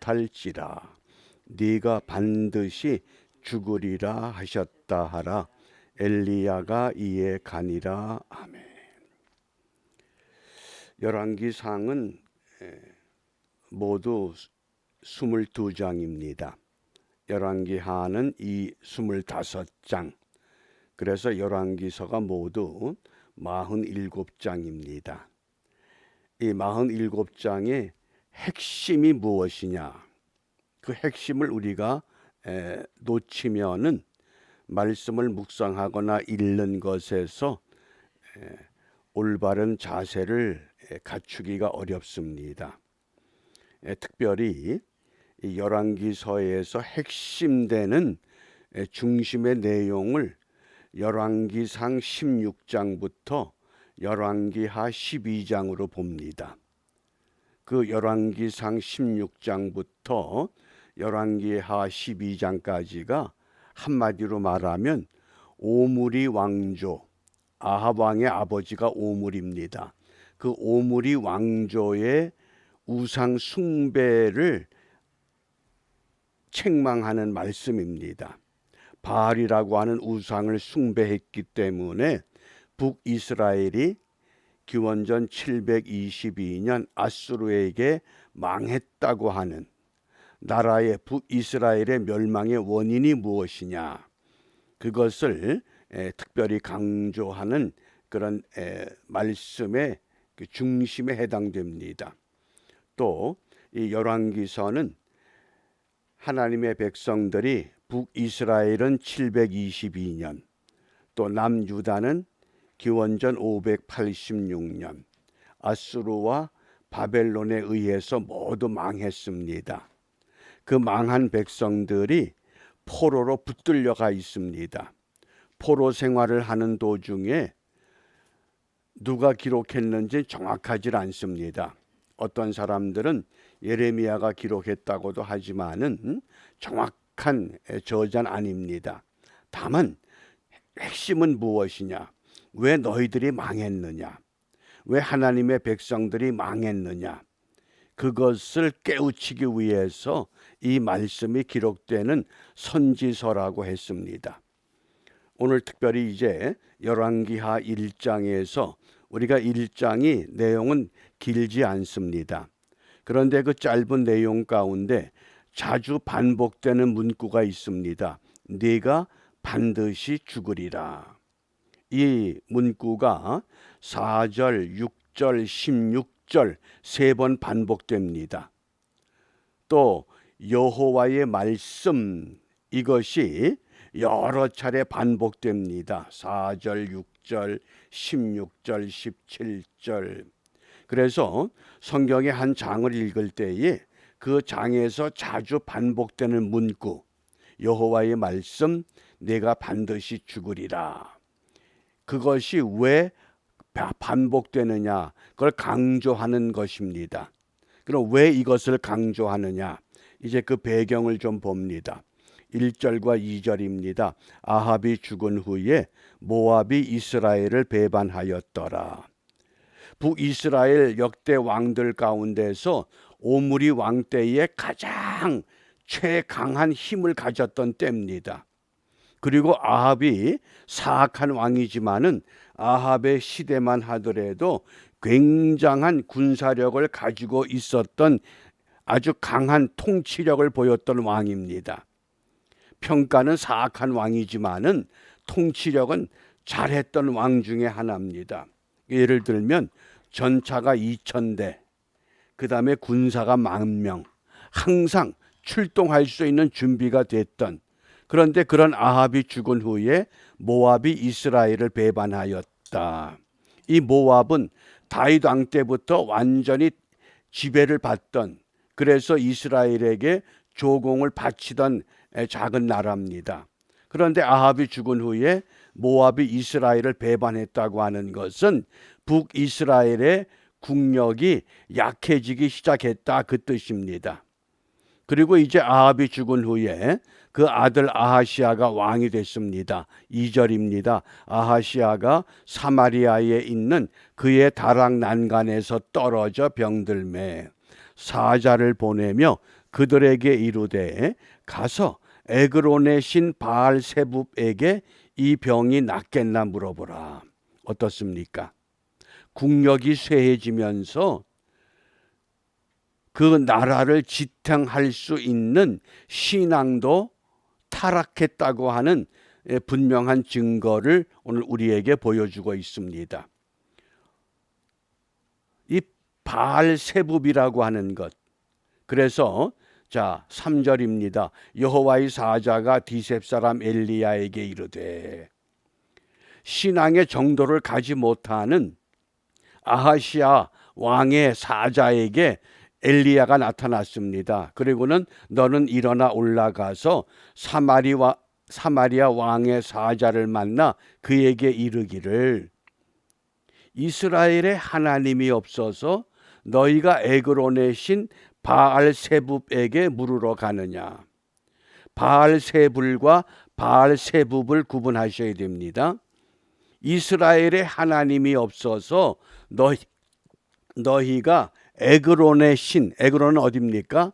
못할지라. 네가 반드시 죽으리라 하셨다 하라. 엘리야가 이에 가니라. 아멘. 열왕기상은 모두 22장입니다. 열왕기하는 이 25장. 그래서 열왕기서가 모두 47장입니다. 이 47장의 핵심이 무엇이냐? 그 핵심을 우리가 놓치면은 말씀을 묵상하거나 읽는 것에서 올바른 자세를 갖추기가 어렵습니다. 특별히 이 열왕기서에서 핵심되는 중심의 내용을 열왕기상 16장부터 열왕기하 12장으로 봅니다. 그 열왕기상 16장부터 열왕기하 12장까지가 한마디로 말하면 오므리 왕조, 아합 왕의 아버지가 오므리입니다. 그 오므리 왕조의 우상 숭배를 책망하는 말씀입니다. 바알이라고 하는 우상을 숭배했기 때문에 북이스라엘이 기원전 722년 아수르에게 망했다고 하는 나라의 북이스라엘의 멸망의 원인이 무엇이냐, 그것을 특별히 강조하는 그런 말씀의 중심에 해당됩니다. 또 이 열왕기서는 하나님의 백성들이 북이스라엘은 722년, 또 남유다는 기원전 586년 아수르와 바벨론에 의해서 모두 망했습니다. 그 망한 백성들이 포로로 붙들려가 있습니다. 포로 생활을 하는 도중에 누가 기록했는지 정확하지 않습니다. 어떤 사람들은 예레미야가 기록했다고도 하지만은 정확한 저자는 아닙니다. 다만 핵심은 무엇이냐? 왜 너희들이 망했느냐? 왜 하나님의 백성들이 망했느냐? 그것을 깨우치기 위해서 이 말씀이 기록되는 선지서라고 했습니다. 오늘 특별히 이제 열왕기하 1장에서 우리가 1장이 내용은 길지 않습니다. 그런데 그 짧은 내용 가운데 자주 반복되는 문구가 있습니다. 네가 반드시 죽으리라. 이 문구가 4절, 6절, 16절 세 번 반복됩니다. 또 여호와의 말씀, 이것이 여러 차례 반복됩니다. 4절, 6절, 16절, 17절. 그래서 성경의 한 장을 읽을 때에 그 장에서 자주 반복되는 문구, 여호와의 말씀, 내가 반드시 죽으리라. 그것이 왜 반복되느냐? 그걸 강조하는 것입니다. 그럼 왜 이것을 강조하느냐? 이제 그 배경을 좀 봅니다. 1절과 2절입니다. 아합이 죽은 후에 모압이 이스라엘을 배반하였더라. 북이스라엘 역대 왕들 가운데서 오므리 왕 때에 가장 최강한 힘을 가졌던 때입니다. 그리고 아합이 사악한 왕이지만은 아합의 시대만 하더라도 굉장한 군사력을 가지고 있었던 아주 강한 통치력을 보였던 왕입니다. 평가는 사악한 왕이지만은 통치력은 잘했던 왕 중에 하나입니다. 예를 들면 전차가 2000대, 그 다음에 군사가 10,000명, 항상 출동할 수 있는 준비가 됐던, 그런데 그런 아합이 죽은 후에 모압이 이스라엘을 배반하였다. 이 모압은 다윗 왕 때부터 완전히 지배를 받던, 그래서 이스라엘에게 조공을 바치던 작은 나라입니다. 그런데 아합이 죽은 후에 모압이 이스라엘을 배반했다고 하는 것은 북이스라엘의 국력이 약해지기 시작했다, 그 뜻입니다. 그리고 이제 아합이 죽은 후에 그 아들 아하시아가 왕이 됐습니다. 2절입니다. 아하시아가 사마리아에 있는 그의 다락 난간에서 떨어져 병들매 사자를 보내며 그들에게 이르되 가서 에그론의 신 바알세붑에게 이 병이 낫겠나 물어보라. 어떻습니까? 국력이 쇠해지면서 그 나라를 지탱할 수 있는 신앙도 타락했다고 하는 분명한 증거를 오늘 우리에게 보여주고 있습니다. 이 바알세붑이라고 하는 것. 그래서 자 3절입니다. 여호와의 사자가 디셉 사람 엘리야에게 이르되, 신앙의 정도를 가지 못하는 아하시아 왕의 사자에게 엘리야가 나타났습니다. 그리고는 너는 일어나 올라가서 사마리아 왕의 사자를 만나 그에게 이르기를, 이스라엘의 하나님이 없어서 너희가 에그론의 신 바알세붑에게 물으러 가느냐. 바알세불과 바알세붑을 구분하셔야 됩니다. 이스라엘의 하나님이 없어서 너희가 에그론의 신, 에그론은 어디입니까?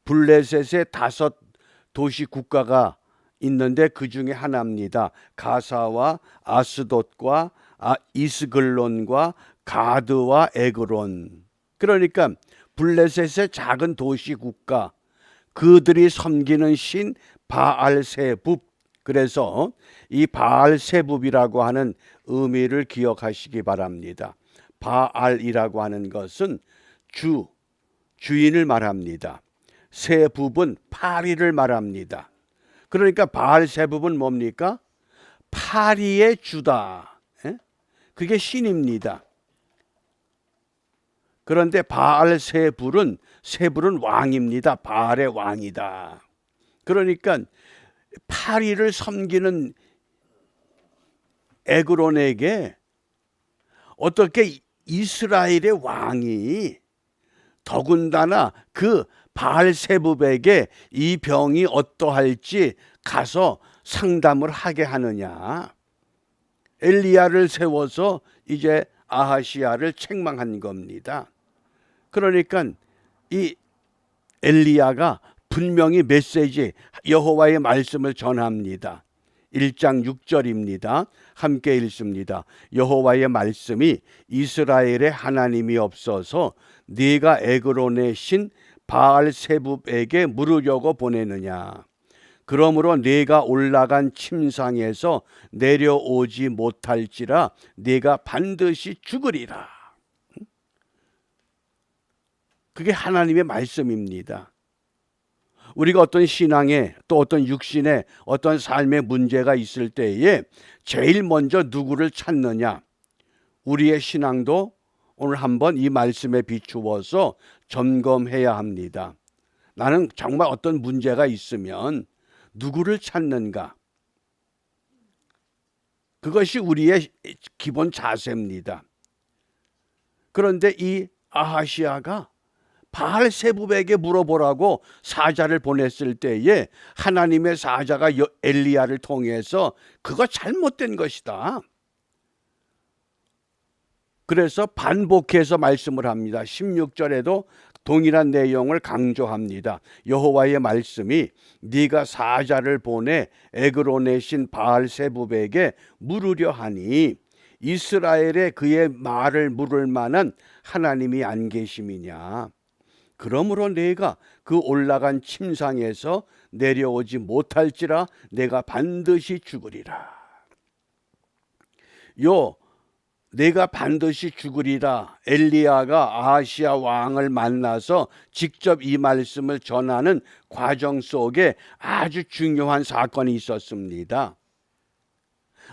블레셋의 5 도시 국가가 있는데 그 중에 하나입니다. 가사와 아스돗과 이스글론과 가드와 에그론. 그러니까 블레셋의 작은 도시 국가, 그들이 섬기는 신 바알세붑. 그래서 이 바알세붑이라고 하는 의미를 기억하시기 바랍니다. 바알이라고 하는 것은 주인을 말합니다. 세붑은 파리를 말합니다. 그러니까 바알세붑은 뭡니까? 파리의 주다. 그게 신입니다. 그런데 바알세불은 왕입니다. 바알의 왕이다. 그러니까 파리를 섬기는 에그론에게 어떻게 이스라엘의 왕이 더군다나 그 바알세붑에게 이 병이 어떠할지 가서 상담을 하게 하느냐. 엘리야를 세워서 이제 아하시야를 책망한 겁니다. 그러니까 이 엘리야가 분명히 메시지, 여호와의 말씀을 전합니다. 1장 6절입니다. 함께 읽습니다. 여호와의 말씀이 이스라엘의 하나님이 없어서 네가 에그론의 신 바알세붑에게 물으려고 보내느냐. 그러므로 네가 올라간 침상에서 내려오지 못할지라 네가 반드시 죽으리라. 그게 하나님의 말씀입니다. 우리가 어떤 신앙에 또 어떤 육신에 어떤 삶의 문제가 있을 때에 제일 먼저 누구를 찾느냐. 우리의 신앙도 오늘 한번 이 말씀에 비추어서 점검해야 합니다. 나는 정말 어떤 문제가 있으면 누구를 찾는가? 그것이 우리의 기본 자세입니다. 그런데 이 아하시야가 바알세붑에게 물어보라고 사자를 보냈을 때에 하나님의 사자가 엘리야를 통해서 그거 잘못된 것이다. 그래서 반복해서 말씀을 합니다. 16절에도 동일한 내용을 강조합니다. 여호와의 말씀이 네가 사자를 보내 에그론의 신 바알세붑에게 물으려 하니 이스라엘에 그의 말을 물을 만한 하나님이 안 계심이냐. 그러므로 내가 그 올라간 침상에서 내려오지 못할지라 내가 반드시 죽으리라. 내가 반드시 죽으리라. 엘리야가 아하시야 왕을 만나서 직접 이 말씀을 전하는 과정 속에 아주 중요한 사건이 있었습니다.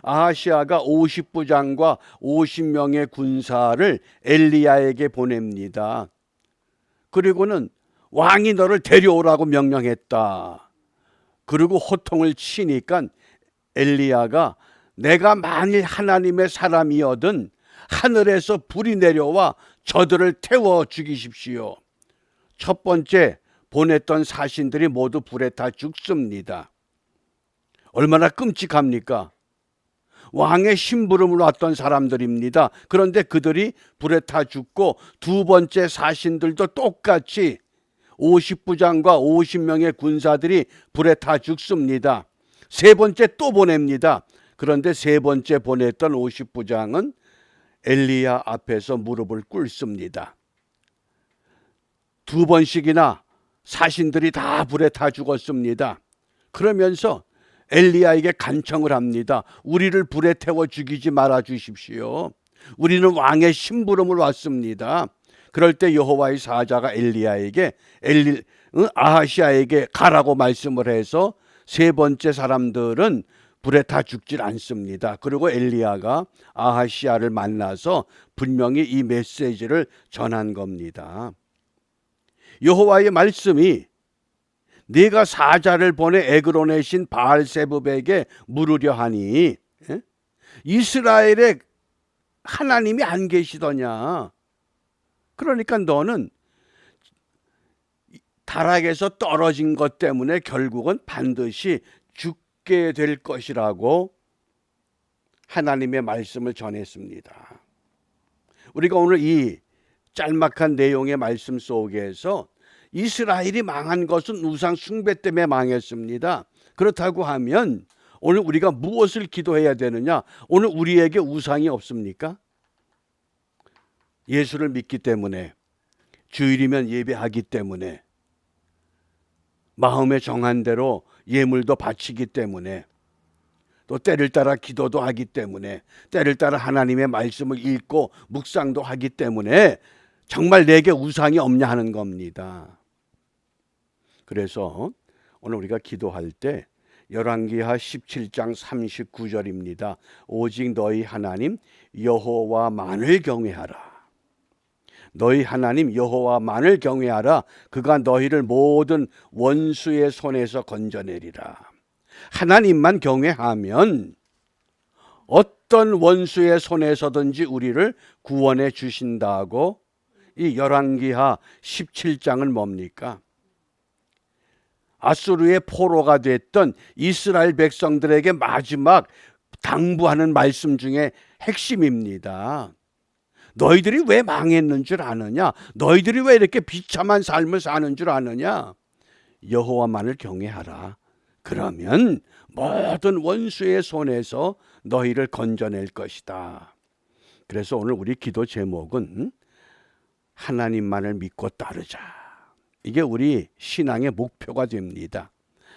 아하시야가 50부장과 50명의 군사를 엘리야에게 보냅니다. 그리고는 왕이 너를 데려오라고 명령했다. 그리고 호통을 치니까 엘리야가 내가 만일 하나님의 사람이어든 하늘에서 불이 내려와 저들을 태워 죽이십시오. 첫 번째 보냈던 사신들이 모두 불에 다 죽습니다. 얼마나 끔찍합니까? 왕의 심부름으로 왔던 사람들입니다. 그런데 그들이 불에 타 죽고 두 번째 사신들도 똑같이 50부장과 50명의 군사들이 불에 타 죽습니다. 세 번째 또 보냅니다. 그런데 세 번째 보냈던 50부장은 엘리야 앞에서 무릎을 꿇습니다. 두 번씩이나 사신들이 다 불에 타 죽었습니다. 그러면서 엘리야에게 간청을 합니다. 우리를 불에 태워 죽이지 말아 주십시오. 우리는 왕의 심부름을 왔습니다. 그럴 때 여호와의 사자가 엘리야에게 아하시아에게 가라고 말씀을 해서 세 번째 사람들은 불에 타 죽질 않습니다. 그리고 엘리야가 아하시아를 만나서 분명히 이 메시지를 전한 겁니다. 여호와의 말씀이 네가 사자를 보내 에그론의 신 바알세붑에게 물으려 하니 이스라엘에 하나님이 안 계시더냐. 그러니까 너는 타락에서 떨어진 것 때문에 결국은 반드시 죽게 될 것이라고 하나님의 말씀을 전했습니다. 우리가 오늘 이 짤막한 내용의 말씀 속에서 이스라엘이 망한 것은 우상 숭배 때문에 망했습니다. 그렇다고 하면 오늘 우리가 무엇을 기도해야 되느냐? 오늘 우리에게 우상이 없습니까? 예수를 믿기 때문에, 주일이면 예배하기 때문에, 마음에 정한 대로 예물도 바치기 때문에, 또 때를 따라 기도도 하기 때문에, 때를 따라 하나님의 말씀을 읽고 묵상도 하기 때문에 정말 내게 우상이 없냐 하는 겁니다. 그래서 오늘 우리가 기도할 때 열왕기하 17장 39절입니다. 오직 너희 하나님 여호와만을 경외하라. 너희 하나님 여호와만을 경외하라. 그가 너희를 모든 원수의 손에서 건져내리라. 하나님만 경외하면 어떤 원수의 손에서든지 우리를 구원해 주신다고 이 열왕기하 17장은 뭡니까? 아수르의 포로가 됐던 이스라엘 백성들에게 마지막 당부하는 말씀 중에 핵심입니다. 너희들이 왜 망했는 줄 아느냐? 너희들이 왜 이렇게 비참한 삶을 사는 줄 아느냐? 여호와만을 경외하라. 그러면 모든 원수의 손에서 너희를 건져낼 것이다. 그래서 오늘 우리 기도 제목은 하나님만을 믿고 따르자. 이게 우리 신앙의 목표가 됩니다.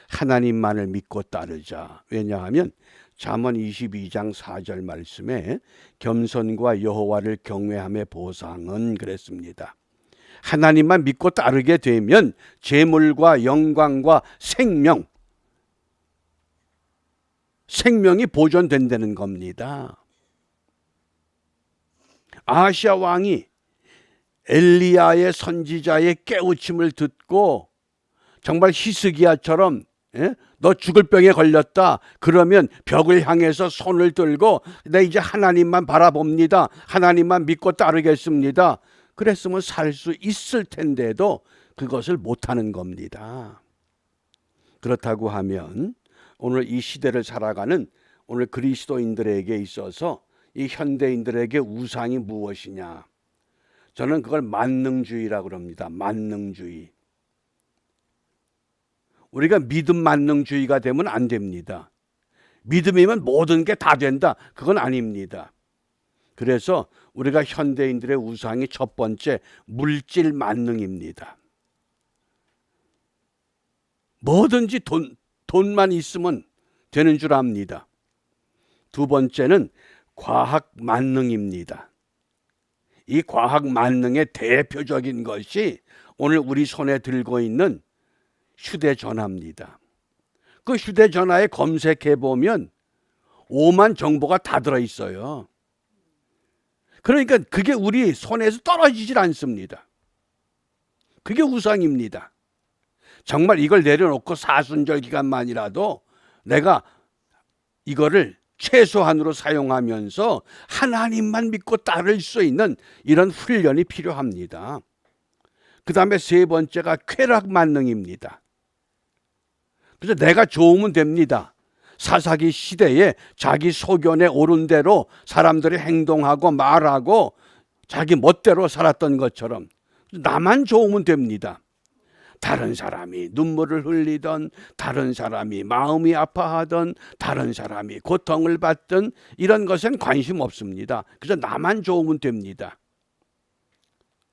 하나님만을 믿고 따르자. 왜냐하면 잠언 22장 4절 말씀에 겸손과 여호와를 경외함의 보상은 그랬습니다. 하나님만 믿고 따르게 되면 재물과 영광과 생명이 보존된다는 겁니다. 아하시아 왕이 엘리야의 선지자의 깨우침을 듣고 정말 히스기야처럼 너 죽을 병에 걸렸다. 그러면 벽을 향해서 손을 들고 내 이제 하나님만 바라봅니다. 하나님만 믿고 따르겠습니다. 그랬으면 살 수 있을 텐데도 그것을 못하는 겁니다. 그렇다고 하면 오늘 이 시대를 살아가는 오늘 그리스도인들에게 있어서 이 현대인들에게 우상이 무엇이냐? 저는 그걸 만능주의라고 합니다. 만능주의. 우리가 믿음 만능주의가 되면 안 됩니다. 믿음이면 모든 게 다 된다. 그건 아닙니다. 그래서 우리가 현대인들의 우상이 첫 번째 물질 만능입니다. 뭐든지 돈만 있으면 되는 줄 압니다. 두 번째는 과학 만능입니다. 이 과학 만능의 대표적인 것이 오늘 우리 손에 들고 있는 휴대전화입니다. 그 휴대전화에 검색해 보면 오만 정보가 다 들어있어요. 그러니까 그게 우리 손에서 떨어지질 않습니다. 그게 우상입니다. 정말 이걸 내려놓고 사순절 기간만이라도 내가 이거를 최소한으로 사용하면서 하나님만 믿고 따를 수 있는 이런 훈련이 필요합니다. 그 다음에 세 번째가 쾌락 만능입니다. 그래서 내가 좋으면 됩니다. 사사기 시대에 자기 소견에 오른 대로 사람들이 행동하고 말하고 자기 멋대로 살았던 것처럼 나만 좋으면 됩니다. 다른 사람이 눈물을 흘리던, 다른 사람이 마음이 아파하던, 다른 사람이 고통을 받던 이런 것엔 관심 없습니다. 그래서 나만 좋으면 됩니다.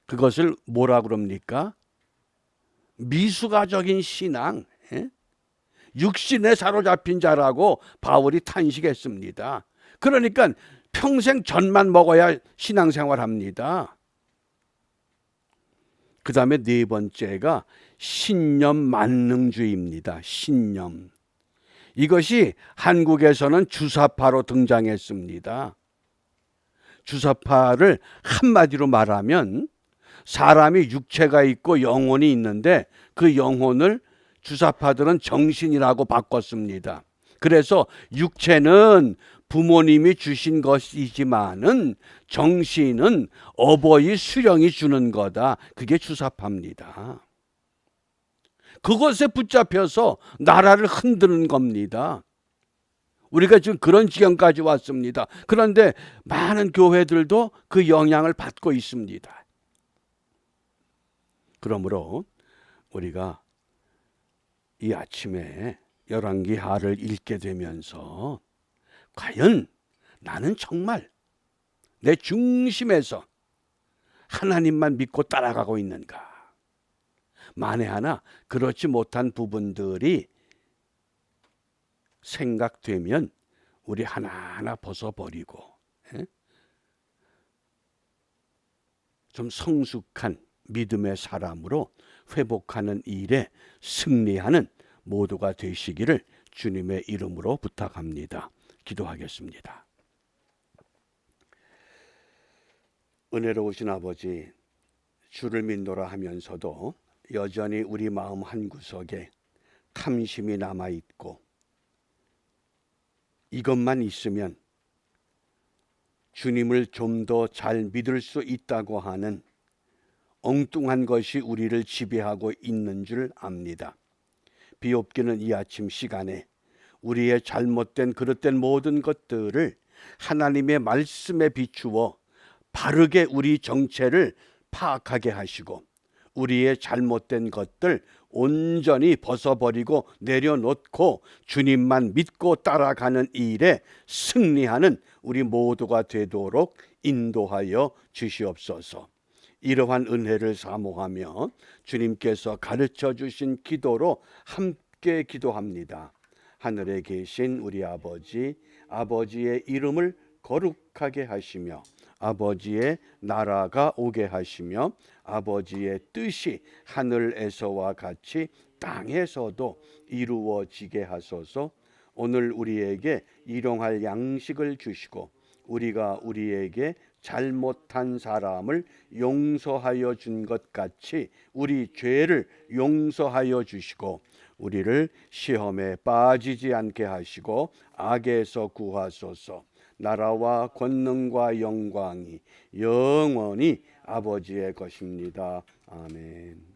그것을 뭐라 그럽니까? 미수가적인 신앙, 육신에 사로잡힌 자라고 바울이 탄식했습니다. 그러니까 평생 젖만 먹어야 신앙생활합니다. 그 다음에 네 번째가 신념 만능주의입니다. 신념. 이것이 한국에서는 주사파로 등장했습니다. 주사파를 한마디로 말하면 사람이 육체가 있고 영혼이 있는데 그 영혼을 주사파들은 정신이라고 바꿨습니다. 그래서 육체는 부모님이 주신 것이지만은 정신은 어버이 수령이 주는 거다. 그게 주사파입니다. 그것에 붙잡혀서 나라를 흔드는 겁니다. 우리가 지금 그런 지경까지 왔습니다. 그런데 많은 교회들도 그 영향을 받고 있습니다. 그러므로 우리가 이 아침에 열왕기하를 읽게 되면서 과연 나는 정말 내 중심에서 하나님만 믿고 따라가고 있는가? 만에 하나 그렇지 못한 부분들이 생각되면 우리 하나하나 벗어버리고 좀 성숙한 믿음의 사람으로 회복하는 일에 승리하는 모두가 되시기를 주님의 이름으로 부탁합니다. 기도하겠습니다. 은혜로우신 아버지, 주를 믿노라 하면서도 여전히 우리 마음 한구석에 탐심이 남아있고 이것만 있으면 주님을 좀 더 잘 믿을 수 있다고 하는 엉뚱한 것이 우리를 지배하고 있는 줄 압니다. 비옵기는 이 아침 시간에 우리의 잘못된 그릇된 모든 것들을 하나님의 말씀에 비추어 바르게 우리 정체를 파악하게 하시고 우리의 잘못된 것들 온전히 벗어버리고 내려놓고 주님만 믿고 따라가는 일에 승리하는 우리 모두가 되도록 인도하여 주시옵소서. 이러한 은혜를 사모하며 주님께서 가르쳐 주신 기도로 함께 기도합니다. 하늘에 계신 우리 아버지, 아버지의 이름을 거룩하게 하시며 아버지의 나라가 오게 하시며 아버지의 뜻이 하늘에서와 같이 땅에서도 이루어지게 하소서. 오늘 우리에게 일용할 양식을 주시고 우리가 우리에게 잘못한 사람을 용서하여 준 것 같이 우리 죄를 용서하여 주시고 우리를 시험에 빠지지 않게 하시고 악에서 구하소서. 나라와 권능과 영광이 영원히 아버지의 것입니다. 아멘.